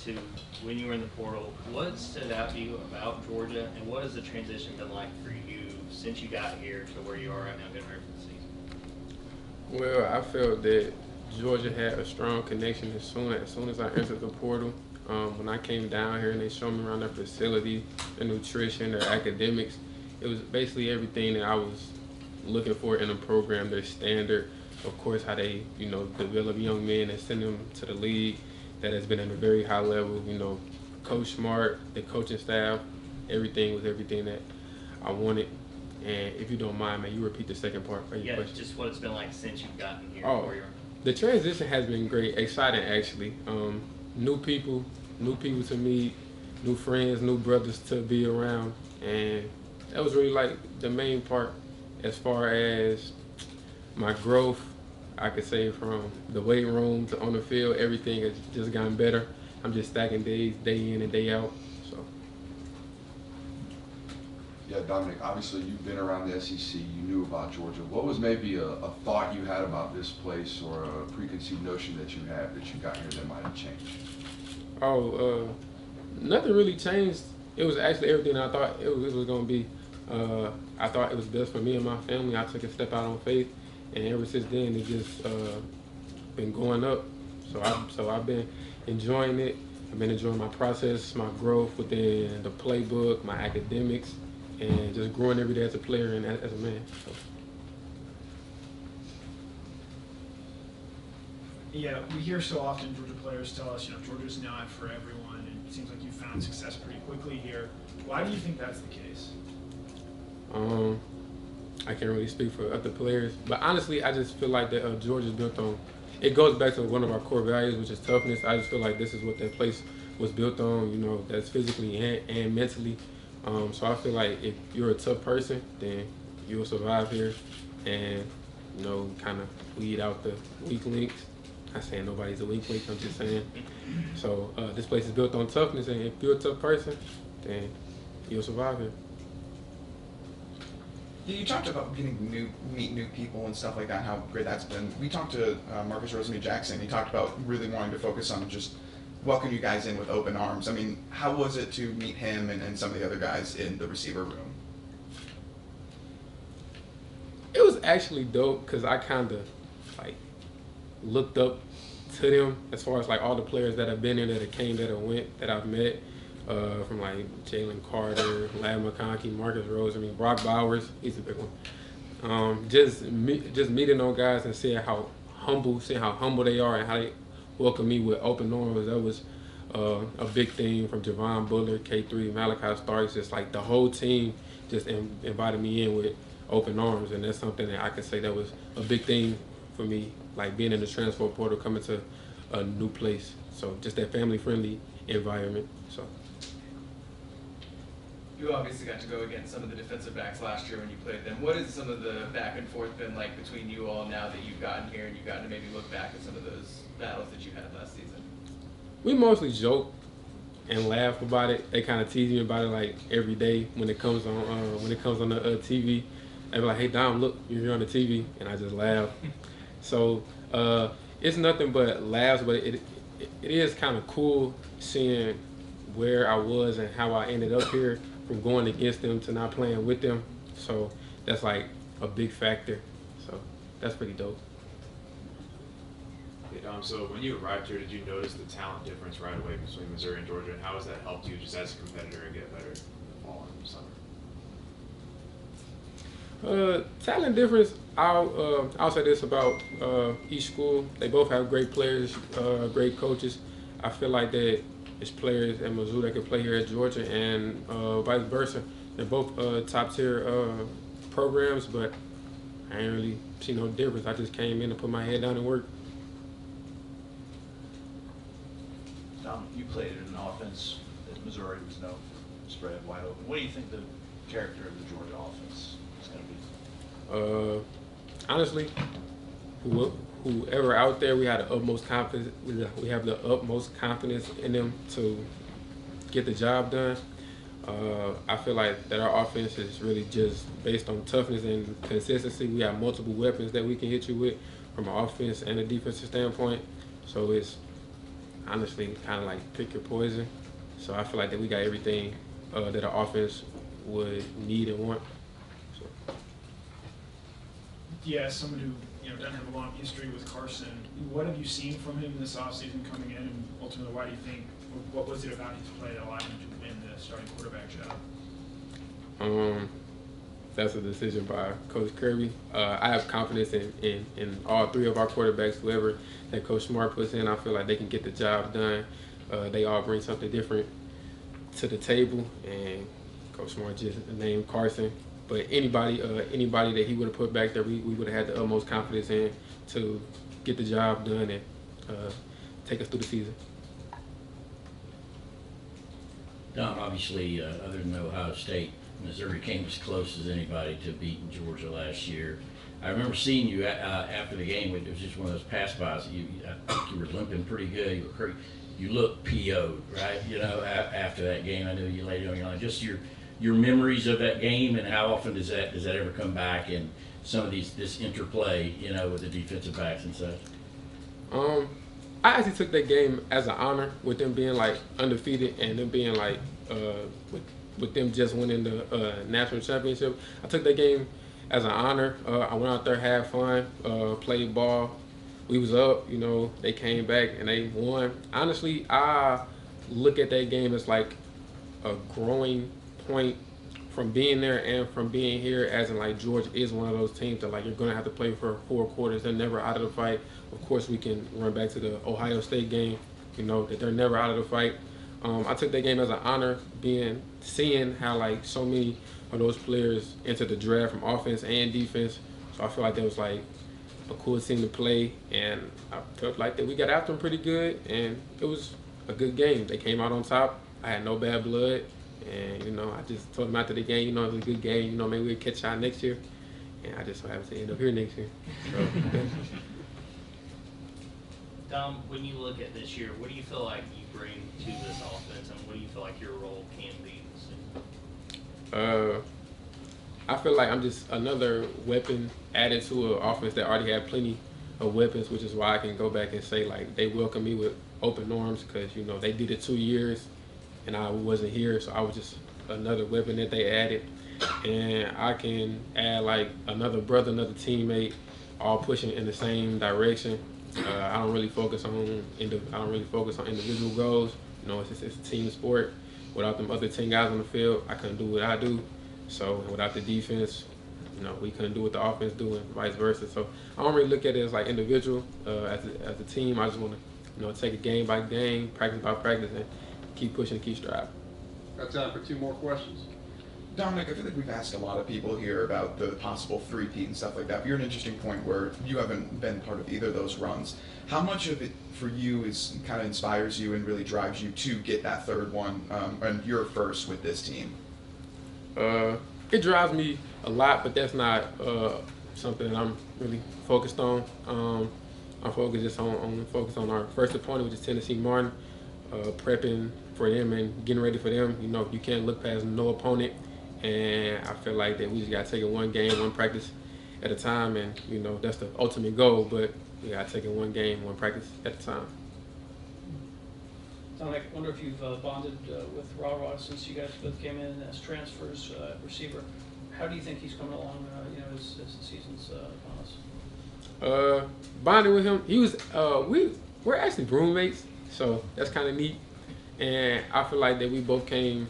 to when you were in the portal, what stood out to you about Georgia, and what has the transition been like for you since you got here to where you are right now, getting ready for the season? Well, I felt that Georgia had a strong connection as soon as I entered the portal. When I came down here and they showed me around their facility, their nutrition, their academics, it was basically everything that I was looking for in a program. Their standard, of course, how they develop young men and send them to the league. That has been at a very high level. Coach Smart, the coaching staff, everything was everything that I wanted. And if you don't mind, man, you repeat the second part of your Yeah, question. just what it's been like since you've gotten here. Oh, Where you're. the transition has been great, exciting actually. New people, new people to meet, new friends, new brothers to be around, and that was really like the main part as far as my growth. I could say from the weight room to on the field, everything has just gotten better. I'm just stacking days, day in and day out. So. Yeah, Dominic, obviously you've been around the SEC, you knew about Georgia. What was maybe a thought you had about this place or a preconceived notion that you had that you got here that might have changed? Nothing really changed. It was actually everything I thought it was going to be. I thought it was best for me and my family. I took a step out on faith, and ever since then, it's just been going up. So I've been enjoying it. I've been enjoying my process, my growth within the playbook, my academics, and just growing every day as a player and as a man. So. Yeah, we hear so often Georgia players tell us, Georgia's not for everyone, and it seems like you found success pretty quickly here. Why do you think that's the case? I can't really speak for other players, but honestly, I just feel like that Georgia's built on. It goes back to one of our core values, which is toughness. I just feel like this is what that place was built on. That's physically and mentally. So I feel like if you're a tough person, then you'll survive here, and kind of weed out the weak links. I'm not saying nobody's a weak link. I'm just saying. So this place is built on toughness, and if you're a tough person, then you'll survive here. You talked about meet new people and stuff like that, how great that's been. We talked to Marcus Rosemary-Jackson. He talked about really wanting to focus on just welcome you guys in with open arms. I mean, how was it to meet him and some of the other guys in the receiver room? It was actually dope because I kind of looked up to them as far as all the players that have been here, that have came, that have went, that I've met. From Jalen Carter, Lad McConkey, Marcus Rose, Brock Bowers, he's a big one. Just meeting those guys and seeing how humble they are and how they welcome me with open arms. That was a big thing from Javon Bullard, K3, Malachi Starks. Just the whole team just invited me in with open arms, and that's something that I can say that was a big thing for me, being in the transfer portal, coming to a new place. So just that family-friendly environment. So. You obviously got to go against some of the defensive backs last year when you played them. What has some of the back and forth been like between you all now that you've gotten here and you've gotten to maybe look back at some of those battles that you had last season? We mostly joke and laugh about it. They kind of tease me about it every day when it comes on the TV. They be like, "Hey Dom, look, you're here on the TV," and I just laugh. So it's nothing but laughs, but it is kind of cool seeing where I was and how I ended up here, from going against them to not playing with them. So that's a big factor. So that's pretty dope. Hey Dom, so when you arrived here, did you notice the talent difference right away between Missouri and Georgia, and how has that helped you just as a competitor and get better in the fall and summer? Talent difference, I'll say this about each school. They both have great players, great coaches. I feel like that there's players at Mizzou that could play here at Georgia, and vice versa. They're both top tier programs, but I ain't really see no difference. I just came in and put my head down and worked. You played in an offense that Missouri was no spread wide open. What do you think the character of the Georgia offense is going to be? Honestly, whoever out there, we have the utmost confidence. We have the utmost confidence in them to get the job done. I feel like that our offense is really just based on toughness and consistency. We have multiple weapons that we can hit you with from an offense and a defensive standpoint. So it's honestly kind of like pick your poison. So I feel like that we got everything that our offense would need and want. So. Yeah, someone who doesn't have a long history with Carson. What have you seen from him this offseason coming in, and ultimately, why do you think? What was it about his play that allowed him to win the starting quarterback job? That's a decision by Coach Kirby. I have confidence in all three of our quarterbacks. Whoever that Coach Smart puts in, I feel like they can get the job done. They all bring something different to the table, and Coach Smart just named Carson. But anybody that he would have put back there, we would have had the utmost confidence in to get the job done and take us through the season. Dom, obviously, other than Ohio State, Missouri came as close as anybody to beating Georgia last year. I remember seeing you after the game. It was just one of those pass-bys. I think you were limping pretty good. You were crazy. You looked PO'd, right? After that game, I know you laid it on your line. Just your memories of that game, and how often does that ever come back? And some of this interplay, with the defensive backs and such. I actually took that game as an honor, with them being like undefeated and them being like with them just winning the national championship. I took that game as an honor. I went out there, had fun, played ball. We was up, they came back and they won. Honestly, I look at that game as like a growing point from being there and from being here, as in like Georgia is one of those teams that like you're gonna have to play for 4 quarters. They're never out of the fight. Of course, we can run back to the Ohio State game, that they're never out of the fight. I took that game as an honor, seeing how like so many of those players entered the draft from offense and defense. So I feel like that was like a cool team to play, and I felt like that we got after them pretty good, and it was a good game. They came out on top. I had no bad blood, and I just told them after the game, it was a good game. Maybe we'll catch y'all next year, and I just so happen to end up here next year. So, Dom, when you look at this year, what do you feel like you bring to this offense, and what do you feel like your role can be this season? I feel like I'm just another weapon added to an offense that already had plenty of weapons, which is why I can go back and say like they welcome me with open arms, because they did it 2 years and I wasn't here, so I was just another weapon that they added, and I can add like another brother, another teammate, all pushing in the same direction. I don't really focus on individual goals. It's a team sport. Without them other 10 guys on the field, I couldn't do what I do. So without the defense, we couldn't do what the offense do, and vice versa. So I don't really look at it as like individual. As a team, I just want to take it game by game, practice by practice, and keep pushing, keep striving. Got time for 2 more questions. Dominic, I feel like we've asked a lot of people here about the possible three-peat and stuff like that. But you're an interesting point where you haven't been part of either of those runs. How much of it for you is kind of inspires you and really drives you to get that third one, and you're first with this team? It drives me a lot, but that's not something that I'm really focused on. I'm focused on our first opponent, which is Tennessee Martin, prepping for them and getting ready for them. You can't look past no opponent. And I feel like that we just got to take it one game, one practice at a time, and that's the ultimate goal. But we got to take it one game, one practice at a time. Dominic, I wonder if you've bonded with Ra since you guys both came in as transfers at receiver. How do you think he's coming along? As the season's on us. Bonding with him, he was. We're actually roommates, so that's kind of neat. And I feel like that we both came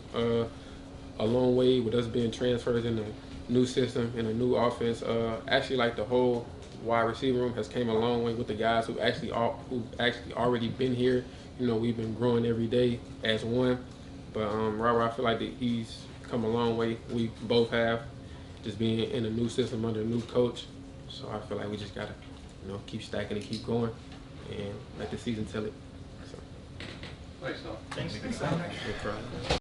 a long way with us being transfers in a new system and a new offense. Actually, like the whole wide receiver room has came a long way with the guys who've actually already been here. We've been growing every day as one. But I feel like that he's come a long way. We both have, just being in a new system under a new coach. So I feel like we just gotta, keep stacking and keep going, and let the season tell it. So. Thanks, Tom. Thanks, Dominic. No problem.